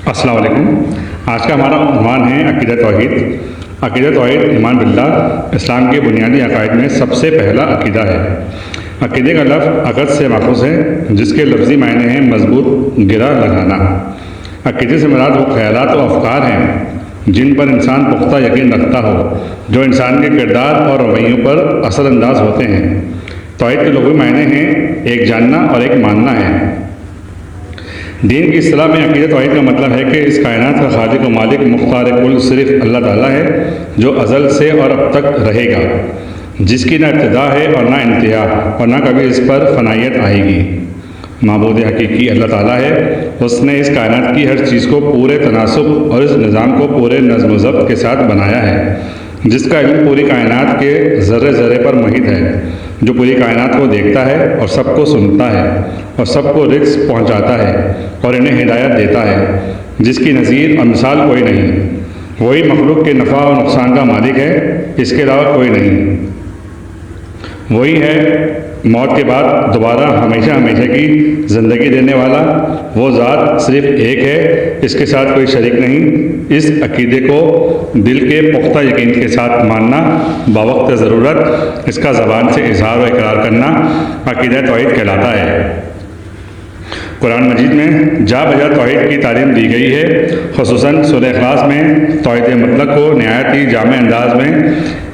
السلام علیکم۔ آج کا ہمارا عنوان ہے عقیدہ توحید۔ عقیدہ توحید ایمان باللہ اسلام کے بنیادی عقائد میں سب سے پہلا عقیدہ ہے۔ عقیدے کا لفظ عقد سے ماخوذ ہے، جس کے لفظی معنی ہیں مضبوط گرہ لگانا۔ عقیدے سے مراد وہ خیالات و افکار ہیں جن پر انسان پختہ یقین رکھتا ہو، جو انسان کے کردار اور رویوں پر اثر انداز ہوتے ہیں۔ توحید کے لغوی معنی ہیں ایک جاننا اور ایک ماننا ہے۔ دین کی اصطلاح میں عقیدہ توحید کا مطلب ہے کہ اس کائنات کا خالق و مالک مختار کل صرف اللہ تعالیٰ ہے، جو ازل سے اور اب تک رہے گا، جس کی نہ ابتدا ہے اور نہ انتہا، اور نہ کبھی اس پر فنائیت آئے گی۔ معبود حقیقی اللہ تعالیٰ ہے۔ اس نے اس کائنات کی ہر چیز کو پورے تناسب اور اس نظام کو پورے نظم و ضبط کے ساتھ بنایا ہے، جس کا علم پوری کائنات کے ذرے ذرے پر محیط ہے، جو پوری کائنات کو دیکھتا ہے اور سب کو سنتا ہے اور سب کو رزق پہنچاتا ہے اور انہیں ہدایت دیتا ہے، جس کی نظیر اور مثال کوئی نہیں۔ وہی مخلوق کے نفع و نقصان کا مالک ہے، اس کے علاوہ کوئی نہیں۔ وہی ہے موت کے بعد دوبارہ ہمیشہ ہمیشہ کی زندگی دینے والا۔ وہ ذات صرف ایک ہے، اس کے ساتھ کوئی شریک نہیں۔ اس عقیدے کو دل کے پختہ یقین کے ساتھ ماننا، بوقت ضرورت اس کا زبان سے اظہار و اقرار کرنا عقیدہ توحید کہلاتا ہے۔ قرآن مجید میں جا بجا توحید کی تعلیم دی گئی ہے، خصوصاً سورہ اخلاص میں توحید مطلق کو نہایت ہی جامع انداز میں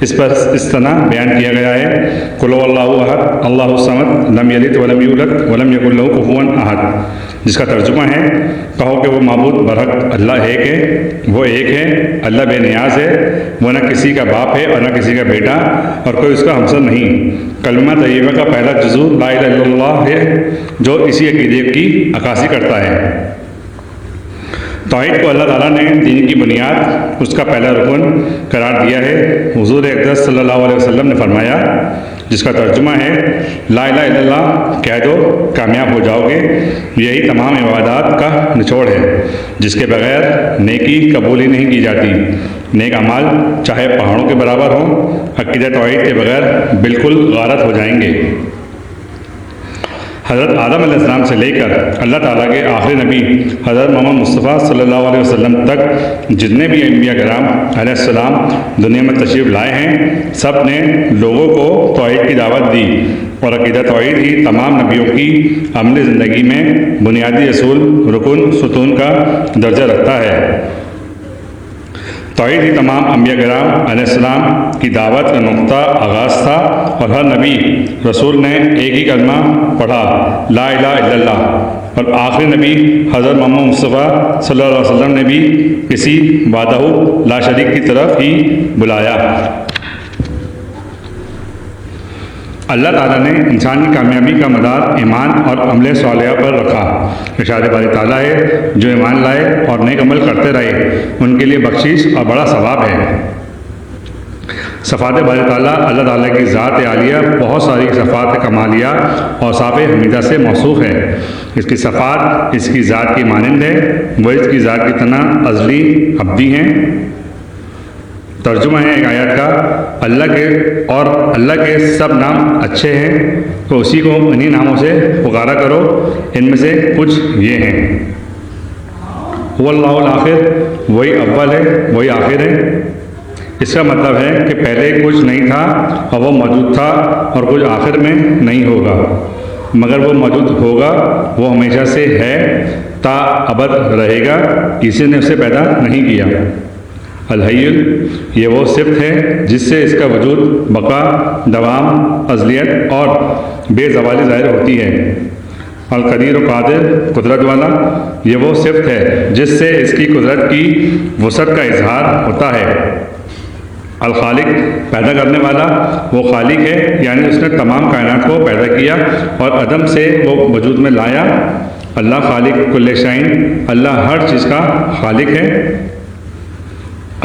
اس طرح بیان کیا گیا ہے: قل هو اللہ احد اللہ الصمد لم یلد ولم یولد ولم یکن لہ کفوا احد، جس کا ترجمہ ہے کہو کہ وہ معبود برحق اللہ ایک ہے، وہ ایک ہے، اللہ بے نیاز ہے، وہ نہ کسی کا باپ ہے اور نہ کسی کا بیٹا اور کوئی اس کا ہمسر نہیں۔ کلمہ طیبہ کا پہلا جزو لا الہ الا اللہ ہے، جو اسی عقیدے کی عکاسی کرتا ہے۔ توحید کو اللہ تعالیٰ نے دین کی بنیاد، اس کا پہلا رکن قرار دیا ہے۔ حضور اقدس صلی اللہ علیہ وسلم نے فرمایا، جس کا ترجمہ ہے لا الہ الا اللہ کہہ دو کامیاب ہو جاؤ گے۔ یہی تمام عبادات کا نچوڑ ہے، جس کے بغیر نیکی قبول ہی نہیں کی جاتی۔ نیک اعمال چاہے پہاڑوں کے برابر ہوں، عقیدہ توحید کے بغیر بالکل غارت ہو جائیں گے۔ حضرت آدم علیہ السلام سے لے کر اللہ تعالیٰ کے آخری نبی حضرت محمد مصطفیٰ صلی اللہ علیہ وسلم تک جتنے بھی انبیاء کرام علیہ السلام دنیا میں تشریف لائے ہیں، سب نے لوگوں کو توحید کی دعوت دی، اور عقیدہ توحید ہی تمام نبیوں کی عملی زندگی میں بنیادی اصول، رکن، ستون کا درجہ رکھتا ہے۔ توحید ہی تمام انبیاء کرام علیہ السلام کی دعوت کا نقطہ آغاز تھا، اور ہر نبی رسول نے ایک ہی کلمہ پڑھا، لا الہ الا اللہ، اور آخری نبی حضرت محمد مصطفیٰ صلی اللہ علیہ وسلم نے بھی اسی وحدہ لا شریک کی طرف ہی بلایا۔ اللہ تعالیٰ نے انسان کی کامیابی کا مدار ایمان اور عمل صالحہ پر رکھا۔ ارشاد باری تعالیٰ ہے، جو ایمان لائے اور نیک عمل کرتے رہے ان کے لیے بخشش اور بڑا ثواب ہے۔ صفات باری تعالیٰ اللہ تعالیٰ کی ذات عالیہ بہت ساری صفات کمالیہ اور صاف حمیدہ سے موصوف ہے۔ اس کی صفات اس کی ذات کی مانند ہے، وہ اس کی ذات کی طرح ازلی ابدی ہیں۔ ترجمہ ہے ایک آیت کا، اللہ کے سب نام اچھے ہیں، تو اسی کو انہی ناموں سے پکارا کرو۔ ان میں سے کچھ یہ ہیں: هو اللہ الآخر، وہی اول ہے، وہی آخر ہے۔ اس کا مطلب ہے کہ پہلے کچھ نہیں تھا اور وہ موجود تھا، اور کچھ آخر میں نہیں ہوگا، مگر وہ موجود ہوگا، وہ ہمیشہ سے ہے، تا ابد رہے گا، کسی نے اسے پیدا نہیں کیا۔ الحی، یہ وہ صفت ہے جس سے اس کا وجود، بقا، دوام، ازلیت اور بے زوالی ظاہر ہوتی ہے۔ القدیر و قادر، قدرت والا، یہ وہ صفت ہے جس سے اس کی قدرت کی وسعت کا اظہار ہوتا ہے۔ الخالق، پیدا کرنے والا، وہ خالق ہے، یعنی اس نے تمام کائنات کو پیدا کیا اور عدم سے وہ وجود میں لایا۔ اللہ خالق کل شیء، اللہ ہر چیز کا خالق ہے۔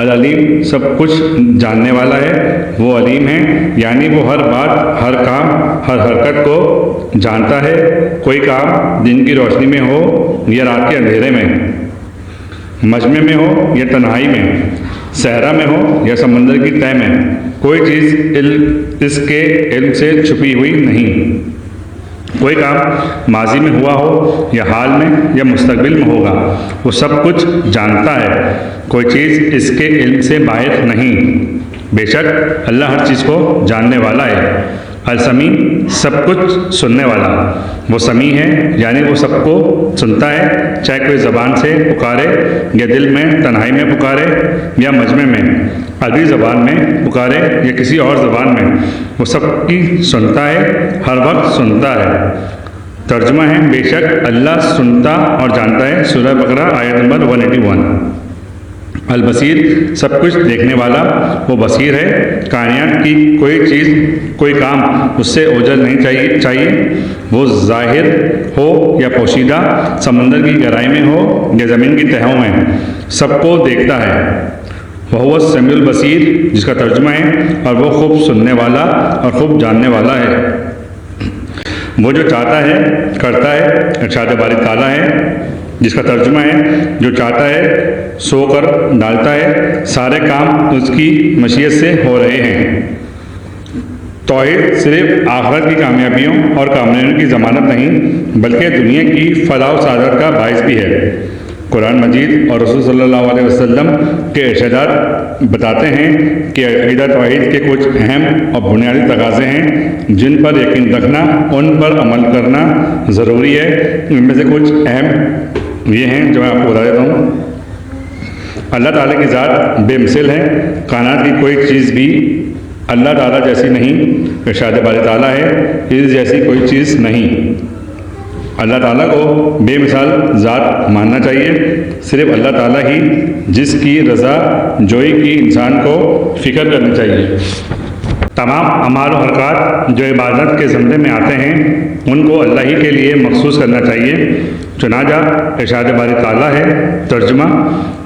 العلیم، سب کچھ جاننے والا ہے، وہ علیم ہے، یعنی وہ ہر بات، ہر کام، ہر حرکت کو جانتا ہے۔ کوئی کام دن کی روشنی میں ہو یا رات کے اندھیرے میں، مجمع میں ہو یا تنہائی میں، صحرا میں ہو یا سمندر کی تہ میں، کوئی چیز اس کے علم سے چھپی ہوئی نہیں۔ کوئی کام ماضی میں ہوا ہو یا حال میں یا مستقبل میں ہوگا، وہ سب کچھ جانتا ہے، کوئی چیز اس کے علم سے باہر نہیں۔ بے شک اللہ ہر چیز کو جاننے والا ہے۔ السمیع، سب کچھ سننے والا۔ وہ سمیع ہے یعنی وہ سب کو سنتا ہے، چاہے کوئی زبان سے پکارے یا دل میں تنہائی میں پکارے یا مجمع میں، عربی زبان میں پکارے یا کسی اور زبان میں، وہ سب کی سنتا ہے، ہر وقت سنتا ہے۔ ترجمہ ہے، بے شک اللہ سنتا اور جانتا ہے۔ سورہ بقرہ آیت نمبر 181۔ البصیر، سب کچھ دیکھنے والا، وہ بصیر ہے۔ کائنات کی کوئی چیز، کوئی کام اس سے اوجھل نہیں چاہیے، وہ ظاہر ہو یا پوشیدہ، سمندر کی گہرائی میں ہو یا زمین کی تہوں میں، سب کو دیکھتا ہے۔ وہ السمیع البصیر، جس کا ترجمہ ہے اور وہ خوب سننے والا اور خوب جاننے والا ہے۔ وہ جو چاہتا ہے کرتا ہے، ارشاد باری تعالیٰ ہے، جس کا ترجمہ ہے جو چاہتا ہے سو کر ڈالتا ہے، سارے کام اس کی مشیت سے ہو رہے ہیں۔ توحید صرف آخرت کی کامیابیوں اور کامیابیوں کی ضمانت نہیں بلکہ دنیا کی فلاح و سعادت کا باعث بھی ہے۔ قرآن مجید اور رسول صلی اللہ علیہ وسلم کے ارشادات بتاتے ہیں کہ عقیدہ توحید کے کچھ اہم اور بنیادی تقاضے ہیں جن پر یقین رکھنا، ان پر عمل کرنا ضروری ہے۔ ان میں سے کچھ اہم یہ ہیں جو میں آپ کو بتا دیتا ہوں۔ اللہ تعالیٰ کی ذات بے مثل ہے، کائنات کی کوئی چیز بھی اللہ تعالیٰ جیسی نہیں۔ ارشاد باری تعالیٰ ہے، اس جیسی کوئی چیز نہیں۔ اللہ تعالیٰ کو بے مثال ذات ماننا چاہیے، صرف اللہ تعالیٰ ہی جس کی رضا جوئی کی انسان کو فکر کرنی چاہیے۔ تمام اعمال و حرکات جو عبادت کے زمرے میں آتے ہیں ان کو اللہ ہی کے لیے مخصوص کرنا چاہیے۔ چنانچہ ارشاد باری تعالیٰ ہے، ترجمہ،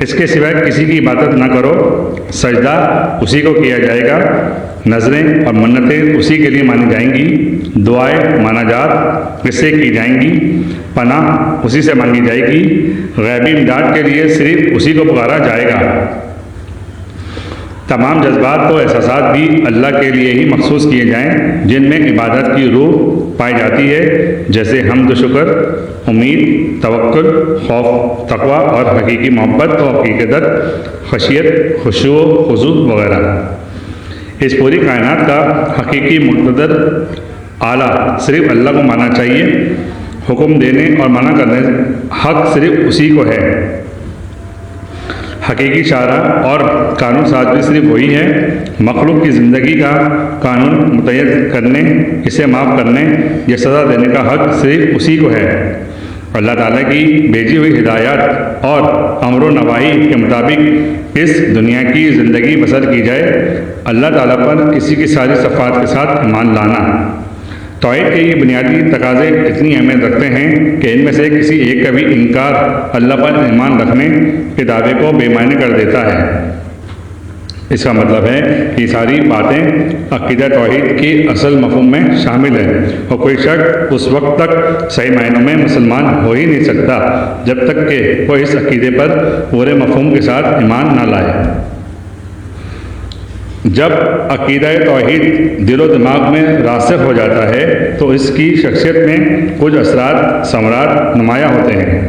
اس کے سوائے کسی کی عبادت نہ کرو، سجدہ اسی کو کیا جائے گا، نظریں اور منتیں اسی کے لیے مانی جائیں گی، دعائیں مناجات اس سے کی جائیں گی، پناہ اسی سے مانگی جائے گی، غیبی امداد کے لیے صرف اسی کو پکارا جائے گا۔ تمام جذبات و احساسات بھی اللہ کے لیے ہی مخصوص کیے جائیں جن میں عبادت کی روح پائی جاتی ہے، جیسے حمد و شکر، امید، توکل، خوف، تقوی اور حقیقی محبت و عقیدت، خشیت، خشوع و خضوع وغیرہ۔ اس پوری کائنات کا حقیقی مقتدر اعلیٰ صرف اللہ کو ماننا چاہیے۔ حکم دینے اور منع کرنے حق صرف اسی کو ہے۔ حقیقی شارع اور قانون ساز بھی صرف وہی ہے۔ مخلوق کی زندگی کا قانون متعین کرنے، اسے معاف کرنے یا سزا دینے کا حق صرف اسی کو ہے۔ اللہ تعالیٰ کی بھیجی ہوئی ہدایات اور امر و نواہی کے مطابق اس دنیا کی زندگی بسر کی جائے۔ اللہ تعالیٰ پر کسی کی ساری صفات کے ساتھ ایمان لانا۔ توحید کے یہ بنیادی تقاضے اتنی اہمیت رکھتے ہیں کہ ان میں سے کسی ایک کا بھی انکار اللہ پر ایمان رکھنے کے دعوے کو بے معنی کر دیتا ہے۔ اس کا مطلب ہے کہ یہ ساری باتیں عقیدہ توحید کی اصل مفہوم میں شامل ہیں، اور کوئی شخص اس وقت تک صحیح معنوں میں مسلمان ہو ہی نہیں سکتا جب تک کہ وہ اس عقیدے پر پورے مفہوم کے ساتھ ایمان نہ لائے۔ جب عقیدہ توحید دل و دماغ میں راسخ ہو جاتا ہے تو اس کی شخصیت میں کچھ اثرات ثمرات نمایاں ہوتے ہیں۔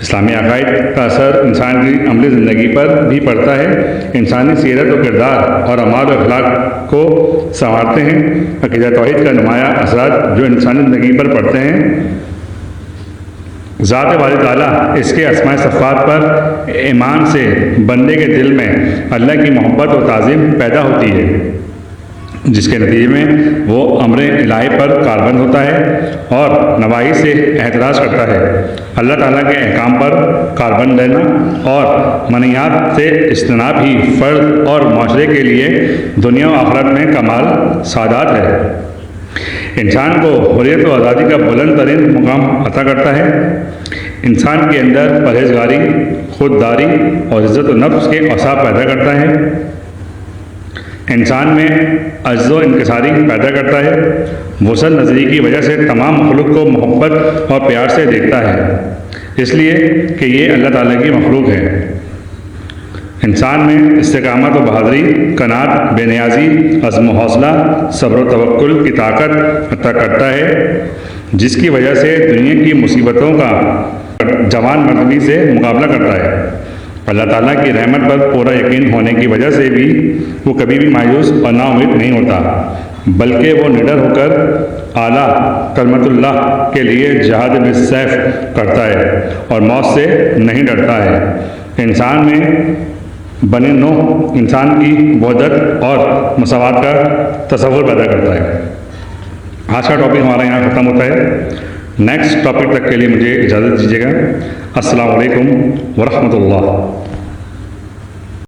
اسلامی عقائد کا اثر انسان کی عملی زندگی پر بھی پڑتا ہے، انسانی سیرت و کردار اور اعمال و اخلاق کو سنوارتے ہیں۔ عقیدہ توحید کا نمایاں اثرات جو انسانی زندگی پر پڑتے ہیں، ذات باری تعالیٰ اس کے اسماء صفات پر ایمان سے بندے کے دل میں اللہ کی محبت و تعظیم پیدا ہوتی ہے، جس کے نتیجے میں وہ امر الہی پر کاربند ہوتا ہے اور نواہی سے احتراز کرتا ہے۔ اللہ تعالیٰ کے احکام پر کاربند لینا اور منہیات سے اجتناب ہی فرد اور معاشرے کے لیے دنیا و آخرت میں کمال سعادت ہے۔ انسان کو حریت و آزادی کا بلند ترین مقام عطا کرتا ہے۔ انسان کے اندر پرہیزگاری، خودداری اور عزت و نفس کے اوصاف پیدا کرتا ہے۔ انسان میں عجز و انکساری پیدا کرتا ہے۔ وسعت نظری کی وجہ سے تمام مخلوق کو محبت اور پیار سے دیکھتا ہے، اس لیے کہ یہ اللہ تعالیٰ کی مخلوق ہے۔ انسان میں استقامت و بہادری، قناعت، بے نیازی، عزم و حوصلہ، صبر و توکل کی طاقت عطا کرتا ہے۔ جس کی وجہ سے دنیا کی مصیبتوں کا جوان مردی سے مقابلہ کرتا ہے۔ اللہ تعالیٰ کی رحمت پر پورا یقین ہونے کی وجہ سے بھی وہ کبھی بھی مایوس اور نا امید نہیں ہوتا، بلکہ وہ نڈر ہو کر اعلیٰ کلمت اللہ کے لیے جہاد بالسیف کرتا ہے اور موت سے نہیں ڈرتا ہے۔ انسان میں بنی نوع انسان کی وحدت اور مساوات کا تصور پیدا کرتا ہے۔ آج کا ٹاپک ہمارا یہاں ختم ہوتا ہے۔ نیکسٹ ٹاپک تک کے لیے مجھے اجازت دیجیے گا۔ السلام علیکم ورحمۃ اللہ۔